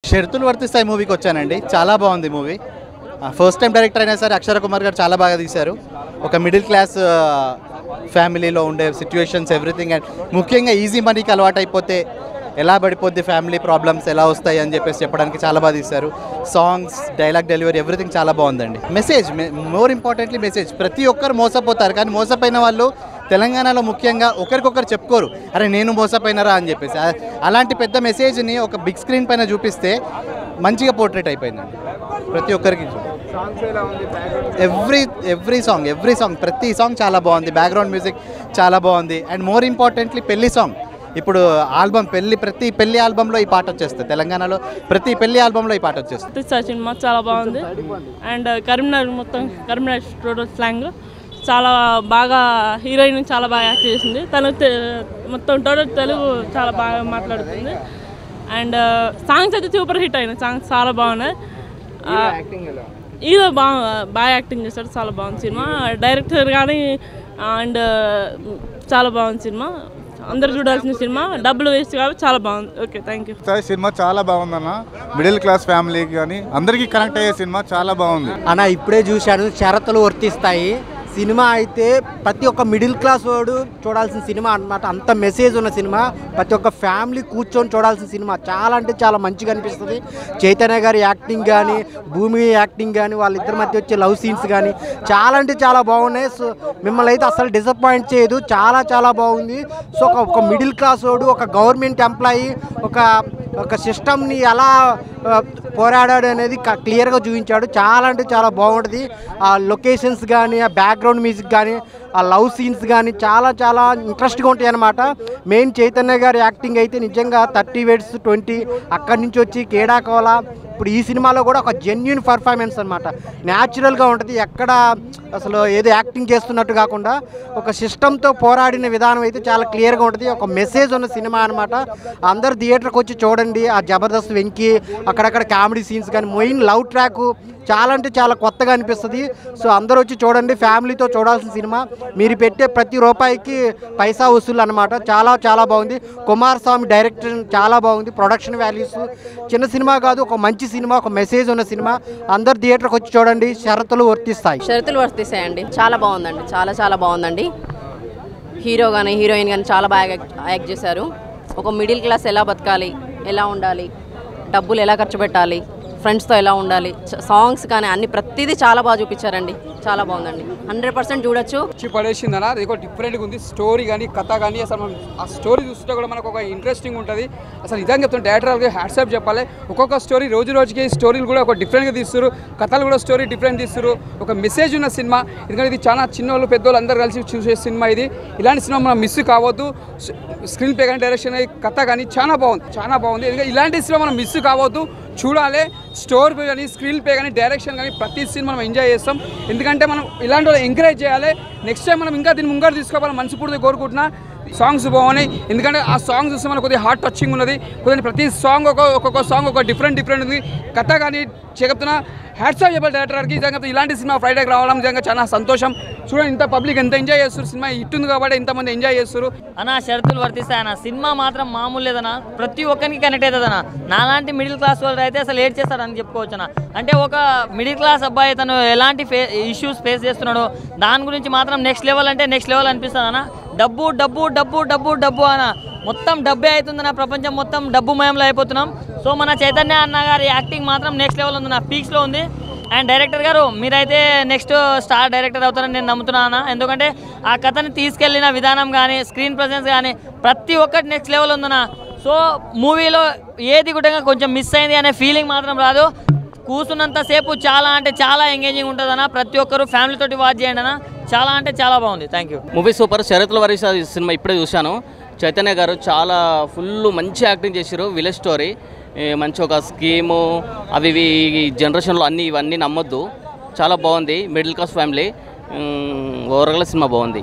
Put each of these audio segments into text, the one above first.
షరతులు వర్తిస్తాయి మూవీకి వచ్చానండి. చాలా బాగుంది మూవీ. ఫస్ట్ టైం డైరెక్టర్ అయినా సరే అక్షర కుమార్ గారు చాలా బాగా తీశారు. ఒక మిడిల్ క్లాస్ ఫ్యామిలీలో ఉండే సిచ్యువేషన్స్ ఎవ్రీథింగ్, అండ్ ముఖ్యంగా ఈజీ మనీకి అలవాటు అయిపోతే ఎలా పడిపోద్ది, ఫ్యామిలీ ప్రాబ్లమ్స్ ఎలా వస్తాయి అని చెప్పేసి చెప్పడానికి చాలా బాగా తీశారు. సాంగ్స్, డైలాగ్ డెలివరీ ఎవ్రీథింగ్ చాలా బాగుందండి. Message, more importantly message. ప్రతి ఒక్కరు మోసపోతారు, కానీ మోసపోయిన వాళ్ళు తెలంగాణలో ముఖ్యంగా ఒకరికొకరు చెప్పుకోరు, అరే నేను మోసపోయినరా అని చెప్పేసి. అలాంటి పెద్ద మెసేజ్ని ఒక బిగ్ స్క్రీన్ పైన చూపిస్తే మంచిగా పోర్ట్రేట్ అయిపోయిందండి ప్రతి ఒక్కరికి. ఎవ్రీ సాంగ్ ప్రతి సాంగ్ చాలా బాగుంది. బ్యాక్గ్రౌండ్ మ్యూజిక్ చాలా బాగుంది. అండ్ మోర్ ఇంపార్టెంట్లీ పెళ్లి సాంగ్. ఇప్పుడు ఆల్బమ్ ప్రతి పెళ్లి ఆల్బంలో ఈ పాట వచ్చేస్తుంది. తెలంగాణలో ప్రతి పెళ్లి ఆల్బంలో ఈ పాట వచ్చేస్తుంది. సినిమా చాలా బాగుంది. అండ్ కరీంనగర్ మొత్తం కరీంనగర్ టోటల్ స్లాంగ్ చాలా బాగా, హీరోయిన్ చాలా బాగా యాక్ట్ చేసింది. తను మొత్తం టోటల్ తెలుగు చాలా బాగా మాట్లాడుతుంది. అండ్ సాంగ్స్ అయితే సూపర్ హిట్ అయినాయి. సాంగ్స్ చాలా బాగున్నాయి. హీరో బాగా యాక్టింగ్ చేస్తాడు. చాలా బాగుంది సినిమా. డైరెక్టర్ కానీ అండ్ చాలా బాగుంది సినిమా. అందరు చూడాల్సిన సినిమా. డబ్బులు వేస్ట్ కాబట్టి చాలా బాగుంది. Okay, thank you. సినిమా చాలా బాగుందన్న. మిడిల్ క్లాస్ ఫ్యామిలీకి కానీ అందరికీ కనెక్ట్ అయ్యే సినిమా చాలా బాగుంది అన్న. ఇప్పుడే చూశాను, షరతులు వర్తిస్తాయి సినిమా. అయితే ప్రతి ఒక్క మిడిల్ క్లాస్ వాడు చూడాల్సిన సినిమా అన్నమాట. అంత మెసేజ్ ఉన్న సినిమా. ప్రతి ఒక్క ఫ్యామిలీ కూర్చొని చూడాల్సిన సినిమా. చాలా అంటే చాలా మంచిగా అనిపిస్తుంది. చైతన్య గారి యాక్టింగ్ కానీ, భూమి యాక్టింగ్ కానీ, వాళ్ళిద్దరి మధ్య వచ్చే లవ్ సీన్స్ కానీ చాలా అంటే చాలా బాగున్నాయి. సో మిమ్మల్ని అయితే అసలు డిసప్పాయింట్ చేయదు. చాలా చాలా బాగుంది. సో ఒక మిడిల్ క్లాస్ వాడు, ఒక గవర్నమెంట్ ఎంప్లాయీ, ఒక సిస్టమ్ని ఎలా పోరాడాడు అనేది క్లియర్గా చూపించాడు. చాలా అంటే చాలా బాగుంటుంది. ఆ లొకేషన్స్ కానీ, ఆ బ్యాక్గ్రౌండ్ మ్యూజిక్ కానీ, ఆ లవ్ సీన్స్ కానీ చాలా చాలా ఇంట్రెస్ట్గా ఉంటాయి అన్నమాట. మెయిన్ చైతన్య గారి యాక్టింగ్ అయితే నిజంగా 30 Words 20 అక్కడి నుంచి వచ్చి కేడాకోలా ఇప్పుడు ఈ సినిమాలో కూడా ఒక జెన్యున్ పర్ఫార్మెన్స్ అనమాట. న్యాచురల్గా ఉంటుంది. ఎక్కడ అసలు ఏదో యాక్టింగ్ చేస్తున్నట్టు కాకుండా ఒక సిస్టంతో పోరాడిన విధానం అయితే చాలా క్లియర్గా ఉంటుంది. ఒక మెసేజ్ ఉన్న సినిమా అనమాట. అందరు థియేటర్కి వచ్చి చూడండి. ఆ జబర్దస్త్ వెంకీ, అక్కడక్కడ కామెడీ సీన్స్ కానీ, మెయిన్ లవ్ ట్రాక్ చాలా అంటే చాలా కొత్తగా అనిపిస్తుంది. సో అందరూ వచ్చి చూడండి. ఫ్యామిలీతో చూడాల్సిన సినిమా. మీరు పెట్టే ప్రతి రూపాయికి పైసా వసూలు అనమాట. చాలా చాలా బాగుంది. కుమారస్వామి డైరెక్టర్ చాలా బాగుంది. ప్రొడక్షన్ వాల్యూస్ చిన్న సినిమా కాదు, ఒక మంచి సినిమా, ఒక మెసేజ్ ఉన్న సినిమా. అందరు థియేటర్కి వచ్చి చూడండి. షరతులు వర్తిస్తాయండి. చాలా బాగుందండి. చాలా చాలా బాగుందండి. హీరో కానీ హీరోయిన్ కానీ చాలా బాగా యాక్ట్ చేశారు. ఒక మిడిల్ క్లాస్ ఎలా బతకాలి, ఎలా ఉండాలి, డబ్బులు ఎలా ఖర్చు పెట్టాలి, ఫ్రెండ్స్తో ఎలా ఉండాలి, సాంగ్స్ కానీ అన్ని ప్రతిదీ చాలా బాగా చూపించారండి. చాలా బాగుందండి. 100% చూడొచ్చు. పడేసిందనా ఇది డిఫరెంట్గా ఉంది. స్టోరీ కానీ కథ కానీ అసలు మనం ఆ స్టోరీ చూస్తుంటే కూడా మనకు ఒక ఇంట్రెస్టింగ్ ఉంటుంది. అసలు నిజంగా చెప్తాను, డైరెక్టర్కి హ్యాట్సాప్ చెప్పాలి. ఒక్కొక్క స్టోరీ రోజు రోజుకి స్టోరీలు కూడా ఒక డిఫరెంట్గా తీస్తారు. కథలు కూడా స్టోరీ డిఫరెంట్ తీస్తారు. ఒక మెసేజ్ ఉన్న సినిమా. ఎందుకంటే ఇది చాలా చిన్నోళ్ళు పెద్దోళ్ళు అందరూ కలిసి చూసే సినిమా ఇది. ఇలాంటి సినిమా మనం మిస్ కావద్దు. స్క్రీన్ ప్లే కానీ, డైరెక్షన్ కథ కానీ చాలా బాగుంది. ఎందుకంటే ఇలాంటి సినిమా మనం మిస్ కావద్దు, చూడాలి. స్టోరీ కానీ, స్క్రీన్ ప్లే కానీ, డైరెక్షన్ కానీ ప్రతి సీన్ మనం ఎంజాయ్ చేస్తాం. ఎందుకంటే మనం ఇలాంటి వాళ్ళు ఎంకరేజ్ చేయాలి. నెక్స్ట్ టైం మనం ఇంకా దీన్ని ముంగడు తీసుకోవాలని మనస్ఫూర్తిగా కోరుకుంటున్నా. సాంగ్స్ బాగున్నాయి. ఎందుకంటే ఆ సాంగ్స్ చూస్తే మనకు కొద్దిగా హార్ట్ టచింగ్ ఉన్నది. కొద్దిగా ప్రతి సాంగ్ ఒక్కొక్క సాంగ్ ఒక డిఫరెంట్ ఉంది. కథ కానీ చెప్తున్నా హ్యాట్సాప్ చెప్పాలి డైరెక్టర్కి. నిజంగా ఇలాంటి సినిమా ఫ్రైడేకి రావడం నిజంగా చాలా సంతోషం. చూడండి ఇంత పబ్లిక్ ఎంత ఎంజాయ్ చేస్తారు. సినిమా ఇట్టుంది కాబట్టి ఎంతమంది ఎంజాయ్ చేస్తారు. అన్న షరతులు వర్తిస్తాయి అన్న. సినిమా మాత్రం మామూలు లేదన్న. ప్రతి ఒక్కరికి కనెక్ట్ అవుతుందన్న. నాలాంటి మిడిల్ క్లాస్ వాళ్ళు అయితే అసలు ఏడ్ చేస్తారని చెప్పుకోవచ్చు అన్న. అంటే ఒక మిడిల్ క్లాస్ అబ్బాయి తను ఎలాంటి ఇష్యూస్ ఫేస్ చేస్తున్నాడు దాని గురించి మాత్రం నెక్స్ట్ లెవెల్ అంటే నెక్స్ట్ లెవెల్ అనిపిస్తుంది అన్న. డబ్బు డబ్బు డబ్బు డబ్బు డబ్బు అన్న. మొత్తం డబ్బే అవుతుందన్న. ప్రపంచం మొత్తం డబ్బు మయంలో అయిపోతున్నాం. సో మన చైతన్య అన్న గారి యాక్టింగ్ మాత్రం నెక్స్ట్ లెవెల్ ఉందన్న. పీక్స్లో ఉంది. అండ్ డైరెక్టర్ గారు మీరైతే నెక్స్ట్ స్టార్ డైరెక్టర్ అవుతారని నేను నమ్ముతున్నాను. ఎందుకంటే ఆ కథని తీసుకెళ్లిన విధానం కానీ, స్క్రీన్ ప్రెజెన్స్ కానీ ప్రతి ఒక్కటి నెక్స్ట్ లెవెల్ ఉందన్న. సో మూవీలో ఏది కూడా కొంచెం మిస్ అయింది అనే ఫీలింగ్ మాత్రం రాదు. కూర్చున్నంతసేపు చాలా అంటే చాలా ఎంగేజింగ్ ఉంటుంది అన్న. ప్రతి ఒక్కరు ఫ్యామిలీతోటి వాచ్ చేయండి అన్న. చాలా అంటే చాలా బాగుంది. Thank you. Movie super. షరతుల వర్తిస్తాయి సినిమా ఇప్పుడే చూశాను. చైతన్య గారు చాలా ఫుల్ మంచి యాక్టింగ్ చేశారు. విలేజ్ స్టోరీ మంచి ఒక స్కీము అవి ఈ జనరేషన్లో ఇవన్నీ నమ్మొద్దు. చాలా బాగుంది. Middle class family. ఓవరాల్గా సినిమా బాగుంది.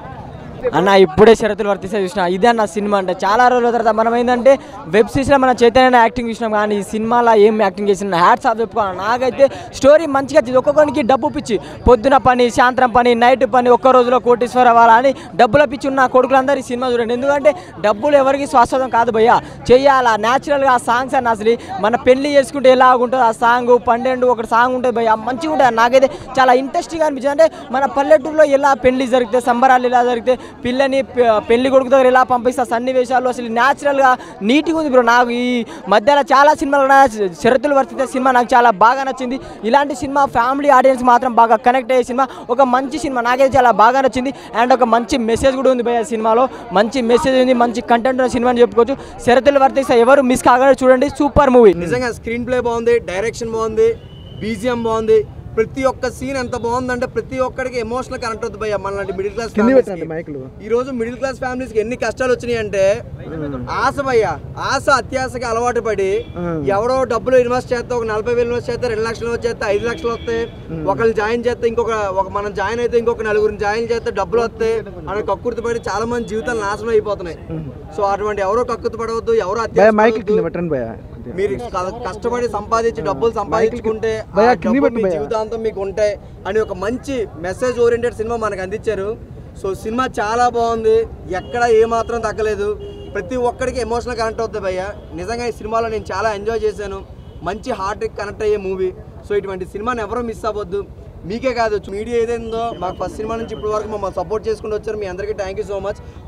అన్న ఇప్పుడే షరతులు వర్తిస్తే చూసిన ఇదే అన్న సినిమా అంటే చాలా రోజుల తర్వాత మనం ఏంటంటే వెబ్ సిరీస్లో మన చైతన్య యాక్టింగ్ చూసినాం కానీ ఈ సినిమాలో ఏం యాక్టింగ్ చేసిన హ్యాట్స్ ఆఫ్ చెప్పుకోవాలి. నాకైతే స్టోరీ మంచిగా ఒక్కొక్కరికి డబ్బు పిచ్చి పొద్దున పని సాయంత్రం పని నైట్ పని ఒక్క రోజులో కోటీశ్వర అవ్వాలని డబ్బుల పిచ్చి ఉన్న కొడుకులందరూ ఈ సినిమా చూడండి. ఎందుకంటే డబ్బులు ఎవరికి శాశ్వతం కాదు భయ్యా, చెయ్యాలా న్యాచురల్గా ఆ సాంగ్స్ అన్న అసలు మన పెళ్లి చేసుకుంటే ఎలా ఉంటుంది ఆ సాంగ్ 12 ఒకటి సాంగ్ ఉంటుంది భయ్యా మంచిగా ఉంటుంది. నాకైతే చాలా ఇంట్రెస్టింగ్ అనిపించింది. అంటే మన పల్లెటూరులో ఎలా పెళ్లి జరిగితే సంబరాలు ఎలా జరిగితే పిల్లని పెళ్లి కొడుకు దగ్గర ఎలా పంపిస్తా సన్నివేశాలు అసలు న్యాచురల్గా నీట్గా ఉంది బ్రో. నాకు ఈ మధ్యలో చాలా సినిమాలు షరతులు వర్తితే సినిమా నాకు చాలా బాగా నచ్చింది. ఇలాంటి సినిమా ఫ్యామిలీ ఆడియన్స్ మాత్రం బాగా కనెక్ట్ అయ్యే సినిమా, ఒక మంచి సినిమా నాకైతే చాలా బాగా నచ్చింది. అండ్ ఒక మంచి మెసేజ్ కూడా ఉంది భయ్యా సినిమాలో, మంచి మెసేజ్ ఉంది, మంచి కంటెంట్ ఉన్న సినిమా అని చెప్పుకోవచ్చు. షరతులు వర్తిస్తే ఎవరు మిస్ కాగానే చూడండి, సూపర్ మూవీ. నిజంగా స్క్రీన్ ప్లే బాగుంది, డైరెక్షన్ బాగుంది, బీజిఎం బాగుంది, ప్రతి ఒక్క సీన్ ఎంత బాగుందంటే ప్రతి ఒక్కడికి ఎమోషనల్ కనెక్ట్ అవుతుంది భయ్య. మనలాంటి మిడిల్ క్లాస్ ఈ రోజు మిడిల్ క్లాస్ ఫ్యామిలీస్కి ఎన్ని కష్టాలు వచ్చినాయి అంటే ఆశ భయ్య, ఆశ అత్యాశకి అలవాటు పడి ఎవడో డబ్బులు ఇన్వెస్ట్ చేస్తే ఒక 40,000 ఇన్వెస్ట్ చేస్తే 2 లక్షలు ఇన్వెస్ట్ చేస్తే 5 లక్షలు వస్తాయి, ఒకరిని జాయిన్ చేస్తే మనం జాయిన్ అయితే ఇంకొక 4 జాయిన్ చేస్తే డబ్బులు వస్తాయి అని కక్కుర్తి పడి చాలా మంది జీవితాలు నాశనం అయిపోతున్నాయి. సో అటువంటి ఎవరో కక్కుర్తి పడవద్దు, ఎవరో మీరు కష్టపడి సంపాదించి డబ్బులు సంపాదించుకుంటే జీవితాంతం మీకు ఉంటాయి అని ఒక మంచి మెసేజ్ ఓరియంటెడ్ సినిమా మనకు అందించారు. సో సినిమా చాలా బాగుంది, ఎక్కడ ఏమాత్రం తగ్గలేదు, ప్రతి ఒక్కడికి ఎమోషనల్ కనెక్ట్ అవుతుంది భయ్య. నిజంగా ఈ సినిమాలో నేను చాలా ఎంజాయ్ చేశాను, మంచి హార్ట్కి కనెక్ట్ అయ్యే మూవీ. సో ఇటువంటి సినిమాని ఎవరో మిస్ అవ్వద్దు. మీకే కాదు మీడియా ఏదైందో మాకు ఫస్ట్ సినిమా నుంచి ఇప్పటి వరకు మమ్మల్ని సపోర్ట్ చేసుకుంటూ వచ్చారు, మీ అందరికీ థ్యాంక్ యూ సో మచ్.